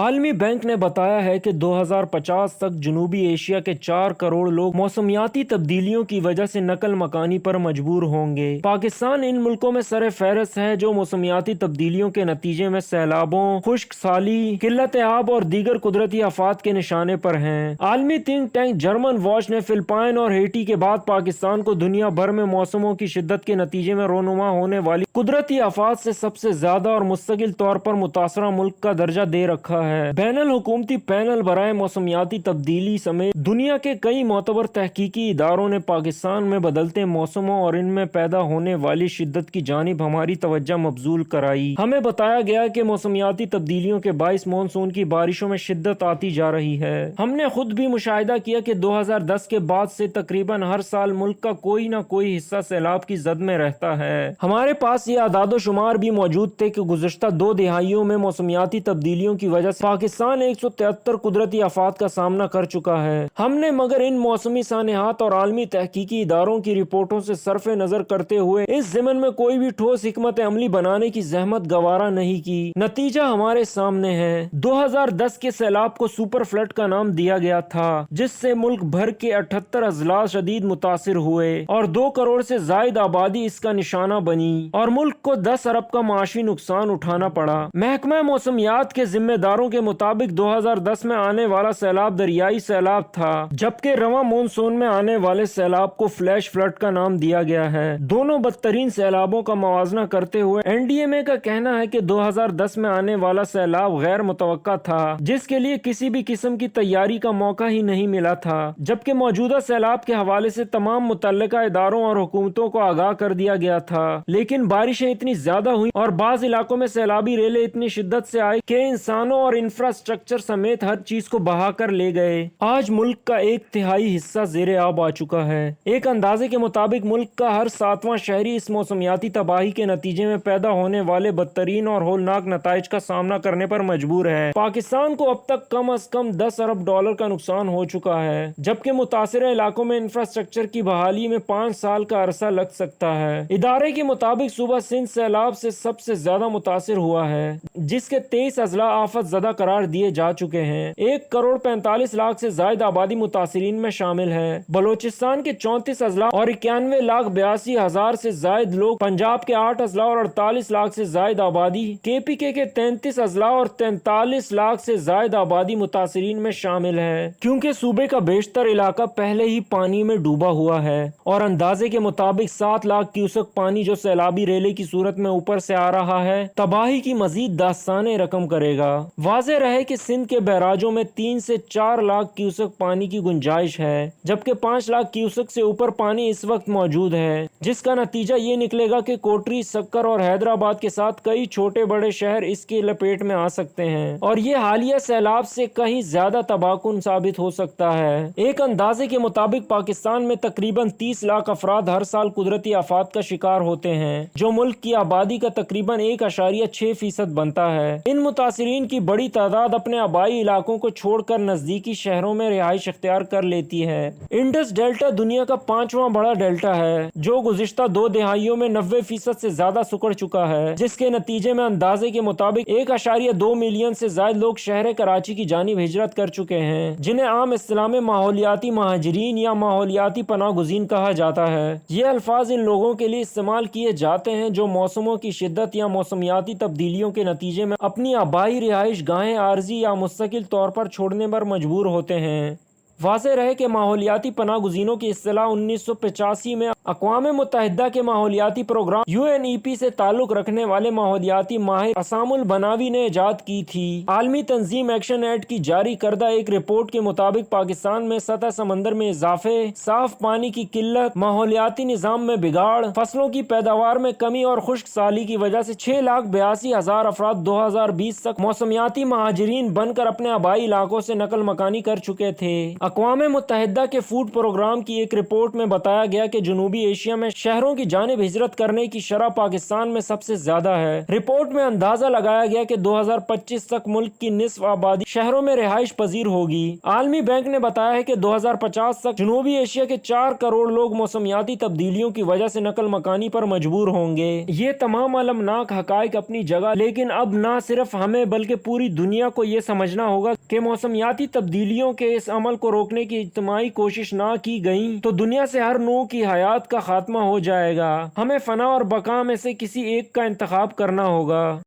عالمی بینک نے بتایا ہے کہ 2050 تک جنوبی ایشیا کے 4 کروڑ لوگ موسمیاتی تبدیلیوں کی وجہ سے نقل مکانی پر مجبور ہوں گے۔ پاکستان ان ملکوں میں سر فہرست ہے جو موسمیاتی تبدیلیوں کے نتیجے میں سیلابوں، خشک سالی، قلت آب اور دیگر قدرتی آفات کے نشانے پر ہیں۔ عالمی تھنک ٹینک جرمن واچ نے فلپائن اور ہیٹی کے بعد پاکستان کو دنیا بھر میں موسموں کی شدت کے نتیجے میں رونما ہونے والی قدرتی آفات سے سب سے زیادہ اور مستقل طور پر متاثرہ ملک کا درجہ دے رکھا ہے۔ بین الحکومتی پینل برائے موسمیاتی تبدیلی سمیت دنیا کے کئی معتبر تحقیقی اداروں نے پاکستان میں بدلتے موسموں اور ان میں پیدا ہونے والی شدت کی جانب ہماری توجہ مبذول کرائی۔ ہمیں بتایا گیا کہ موسمیاتی تبدیلیوں کے باعث مانسون کی بارشوں میں شدت آتی جا رہی ہے۔ ہم نے خود بھی مشاہدہ کیا کہ 2010 کے بعد سے تقریباً ہر سال ملک کا کوئی نہ کوئی حصہ سیلاب کی زد میں رہتا ہے۔ ہمارے پاس یہ اعداد و شمار بھی موجود تھے کہ گزشتہ 2 دہائیوں میں موسمیاتی تبدیلیوں کی وجہ سے پاکستان 173 قدرتی آفات کا سامنا کر چکا ہے۔ ہم نے مگر ان موسمی سانحات اور عالمی تحقیقی اداروں کی رپورٹوں سے صرف نظر کرتے ہوئے اس ضمن میں کوئی بھی ٹھوس حکمت عملی بنانے کی زحمت گوارا نہیں کی۔ نتیجہ ہمارے سامنے ہے۔ 2010 کے سیلاب کو سپر فلڈ کا نام دیا گیا تھا، جس سے ملک بھر کے 78 اضلاع شدید متاثر ہوئے اور 2 کروڑ سے زائد آبادی اس کا نشانہ بنی اور ملک کو 10 ارب کا معاشی نقصان اٹھانا پڑا۔ محکمہ موسمیات کے ذمہ داروں کے مطابق 2010 میں آنے والا سیلاب دریائی سیلاب تھا، جبکہ رواں مونسون میں آنے والے سیلاب کو فلیش فلڈ کا نام دیا گیا ہے۔ دونوں بدترین سیلابوں کا موازنہ کرتے ہوئے این ڈی ایم اے کا کہنا ہے کہ 2010 میں آنے والا سیلاب غیر متوقع تھا، جس کے لیے کسی بھی قسم کی تیاری کا موقع ہی نہیں ملا تھا، جبکہ موجودہ سیلاب کے حوالے سے تمام متعلقہ اداروں اور حکومتوں کو آگاہ کر دیا گیا تھا، لیکن بارشیں اتنی زیادہ ہوئیں اور بعض علاقوں میں سیلابی ریلیں اتنی شدت سے آئی کہ انسانوں اور انفراسٹرکچر سمیت ہر چیز کو بہا کر لے گئے۔ آج ملک کا 1/3 حصہ زیر آب آ چکا ہے۔ ایک اندازے کے مطابق ملک کا ہر 7واں شہری اس موسمیاتی تباہی کے نتیجے میں پیدا ہونے والے بدترین اور ہولناک نتائج کا سامنا کرنے پر مجبور ہے۔ پاکستان کو اب تک کم از کم 10 ارب ڈالر کا نقصان ہو چکا ہے، جبکہ متاثرہ علاقوں میں انفراسٹرکچر کی بحالی میں 5 سال کا عرصہ لگ سکتا ہے۔ ادارے کے مطابق صوبہ سندھ سیلاب سے سب سے زیادہ متاثر ہوا ہے، جس کے 23 اضلاع آفت زدہ قرار دیے جا چکے ہیں۔ 1 کروڑ 45 لاکھ سے زائد آبادی متاثرین میں شامل ہے۔ بلوچستان کے 34 اضلاع اور 91 لاکھ 82 ہزار سے زائد لوگ، پنجاب کے 8 اضلاع اور 48 لاکھ سے زائد آبادی، کے پی کے 33 اضلاع اور 43 لاکھ سے زائد آبادی متاثرین میں شامل ہے، کیونکہ صوبے کا بیشتر علاقہ پہلے ہی پانی میں ڈوبا ہوا ہے اور اندازے کے مطابق 7 لاکھ کیوسک پانی جو سیلابی ریلے کی صورت میں اوپر سے آ رہا ہے، تباہی کی مزید داستانیں رقم کرے گا۔ واضح رہے کہ سندھ کے بیراجوں میں 3 سے 4 لاکھ کیوسک پانی کی گنجائش ہے، جبکہ 5 لاکھ کیوسک سے اوپر پانی اس وقت موجود ہے، جس کا نتیجہ یہ نکلے گا کہ کوٹری، سکر اور حیدرآباد کے ساتھ کئی چھوٹے بڑے شہر اس کی لپیٹ میں آ سکتے ہیں اور یہ حالیہ سیلاب سے کہیں زیادہ تباہ کن ثابت ہو سکتا ہے۔ ایک اندازے کے مطابق پاکستان میں تقریباً 30 لاکھ افراد ہر سال قدرتی آفات کا شکار ہوتے ہیں، جو ملک کی آبادی کا تقریباً 1.6% بنتا ہے۔ ان متاثرین کی بڑی تعداد اپنے آبائی علاقوں کو چھوڑ کر نزدیکی شہروں میں رہائش اختیار کر لیتی ہے۔ انڈس ڈیلٹا دنیا کا 5واں بڑا ڈیلٹا ہے، جو گزشتہ 2 دہائیوں میں 90% سے زیادہ سکڑ چکا ہے، جس کے نتیجے میں اندازے کے مطابق 1.2 ملین سے زائد لوگ شہر کراچی کی جانب ہجرت کر چکے ہیں، جنہیں عام اصطلاح میں ماحولیاتی مہاجرین یا ماحولیاتی پناہ گزین کہا جاتا ہے۔ یہ الفاظ ان لوگوں کے لیے استعمال کیے جاتے ہیں جو موسموں کی شدت یا موسمیاتی تبدیلیوں کے نتیجے میں اپنی آبائی رہائش گاہیں عارضی یا مستقل طور پر چھوڑنے پر مجبور ہوتے ہیں۔ واضح رہے کہ ماحولیاتی پناہ گزینوں کی اصطلاح 1985 میں اقوام متحدہ کے ماحولیاتی پروگرام UNEP سے تعلق رکھنے والے ماحولیاتی ماہر عصام البناوی نے ایجاد کی تھی۔ عالمی تنظیم ایکشن ایڈ کی جاری کردہ ایک رپورٹ کے مطابق پاکستان میں سطح سمندر میں اضافے، صاف پانی کی قلت، ماحولیاتی نظام میں بگاڑ، فصلوں کی پیداوار میں کمی اور خشک سالی کی وجہ سے 6,82,000 افراد 2020 تک موسمیاتی مہاجرین بن کر اپنے آبائی علاقوں سے نقل مکانی کر چکے تھے۔ اقوام متحدہ کے فوڈ پروگرام کی ایک رپورٹ میں بتایا گیا کہ جنوبی ایشیا میں شہروں کی جانب ہجرت کرنے کی شرح پاکستان میں سب سے زیادہ ہے۔ رپورٹ میں اندازہ لگایا گیا کہ 2025 تک ملک کی نصف آبادی شہروں میں رہائش پذیر ہوگی۔ عالمی بینک نے بتایا ہے کہ 2050 تک جنوبی ایشیا کے 4 کروڑ لوگ موسمیاتی تبدیلیوں کی وجہ سے نقل مکانی پر مجبور ہوں گے۔ یہ تمام المناک حقائق اپنی جگہ، لیکن اب نہ صرف ہمیں بلکہ پوری دنیا کو یہ سمجھنا ہوگا کہ موسمیاتی تبدیلیوں کے اس عمل کو روکنے کی اجتماعی کوشش نہ کی گئی تو دنیا سے ہر نوع کی حیات کا خاتمہ ہو جائے گا۔ ہمیں فنا اور بقا میں سے کسی ایک کا انتخاب کرنا ہوگا۔